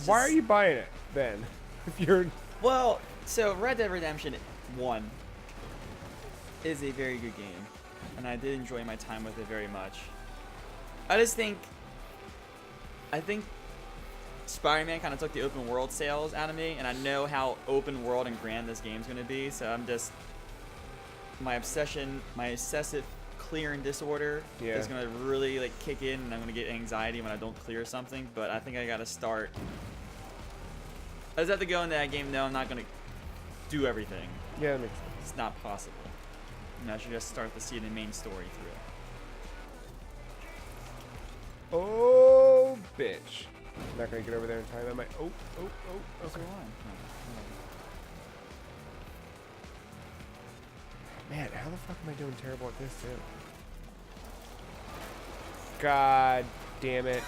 Why are you buying it then? If you're Well, so Red Dead Redemption 1 is a very good game, and I did enjoy my time with it very much. I think Spider-Man kind of took the open world sales out of me, and I know how open world and grand this game's going to be, so I'm just, my obsessive clearing disorder is going to really like kick in, and I'm going to get anxiety when I don't clear something. But I think I got to start. I just have to go into that game. No, I'm not going to do everything. Yeah, that makes sense. It's not possible. And I should just start to see the main story through. Oh, bitch. I'm not gonna get over there in time. I might. Oh. Okay. Man, how the fuck am I doing terrible at this too? God damn it.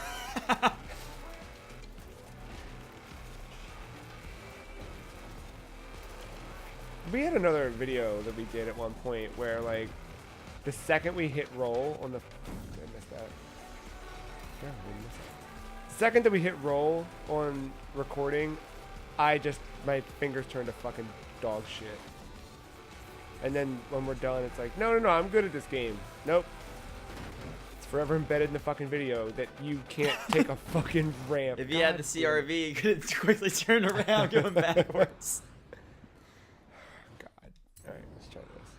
We had another video that we did at one point where, like, the second we hit roll on the. I missed that. Yeah, I missed that. The second that we hit roll on recording, my fingers turned to fucking dog shit. And then when we're done, it's like, no, I'm good at this game. Nope. It's forever embedded in the fucking video that you can't take a fucking ramp. If you had the CRV, you could quickly turn around going backwards. God. Alright, let's try this.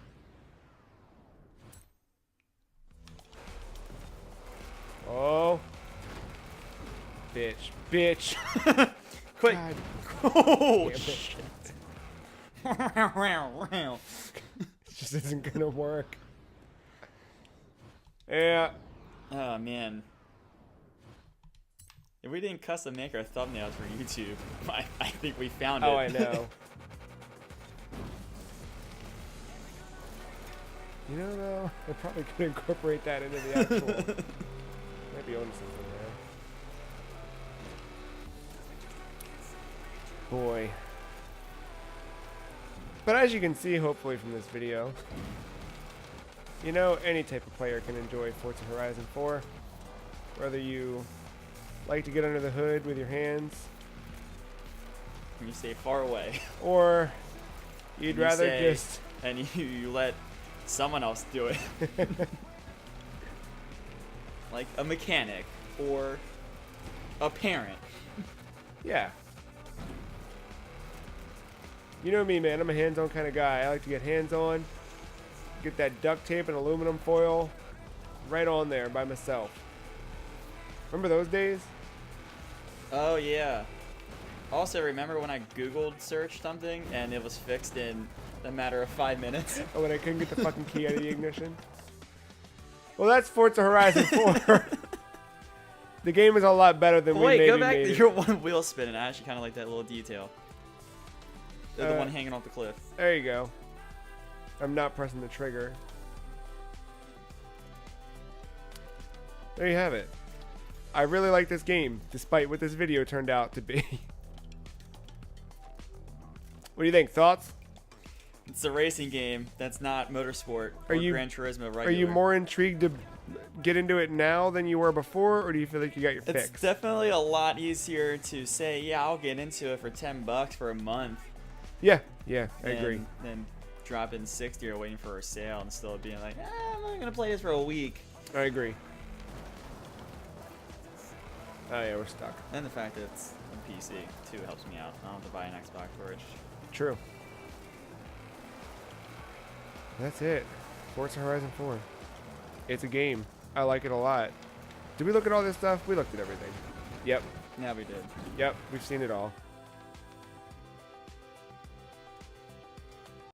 Oh. Bitch. Quick. God. Oh, Damn it. shit. It just isn't gonna work. Yeah. Oh, man. If we didn't custom make our thumbnails for YouTube, I think we found it. Oh, I know. You know, though, I probably could incorporate that into the actual. Might be onto something there. Boy. But as you can see, hopefully, from this video, you know, any type of player can enjoy Forza Horizon 4. Whether you like to get under the hood with your hands, When you say far away. or you'd rather just... And you let someone else do it. Like a mechanic or a parent. Yeah. You know me, man. I'm a hands-on kind of guy. I like to get hands-on, get that duct tape and aluminum foil right on there by myself. Remember those days? Oh, yeah. Also, remember when I Googled searched something and it was fixed in a matter of 5 minutes? Oh, when I couldn't get the fucking key out of the ignition? Well, that's Forza Horizon 4. The game is a lot better than we maybe Wait, go back made to it. your one wheel spinning. I actually kind of like that little detail. The one hanging off the cliff. There you go. I'm not pressing the trigger. There you have it. I really like this game, despite what this video turned out to be. What do you think? Thoughts? It's a racing game that's not motorsport or Gran Turismo regular. Are you more intrigued to get into it now than you were before, or do you feel like you got your It's fix? definitely a lot easier to say, yeah, I'll get into it for $10 for a month. Yeah, I agree. Than dropping 60 or waiting for a sale and still being like, I'm only gonna play this for a week. I agree. Oh yeah, we're stuck. And the fact that it's a PC too helps me out. I don't have to buy an Xbox for it. True. That's it. Forza Horizon 4. It's a game. I like it a lot. Did we look at all this stuff? We looked at everything. Yep. Yeah, we did. Yep. We've seen it all.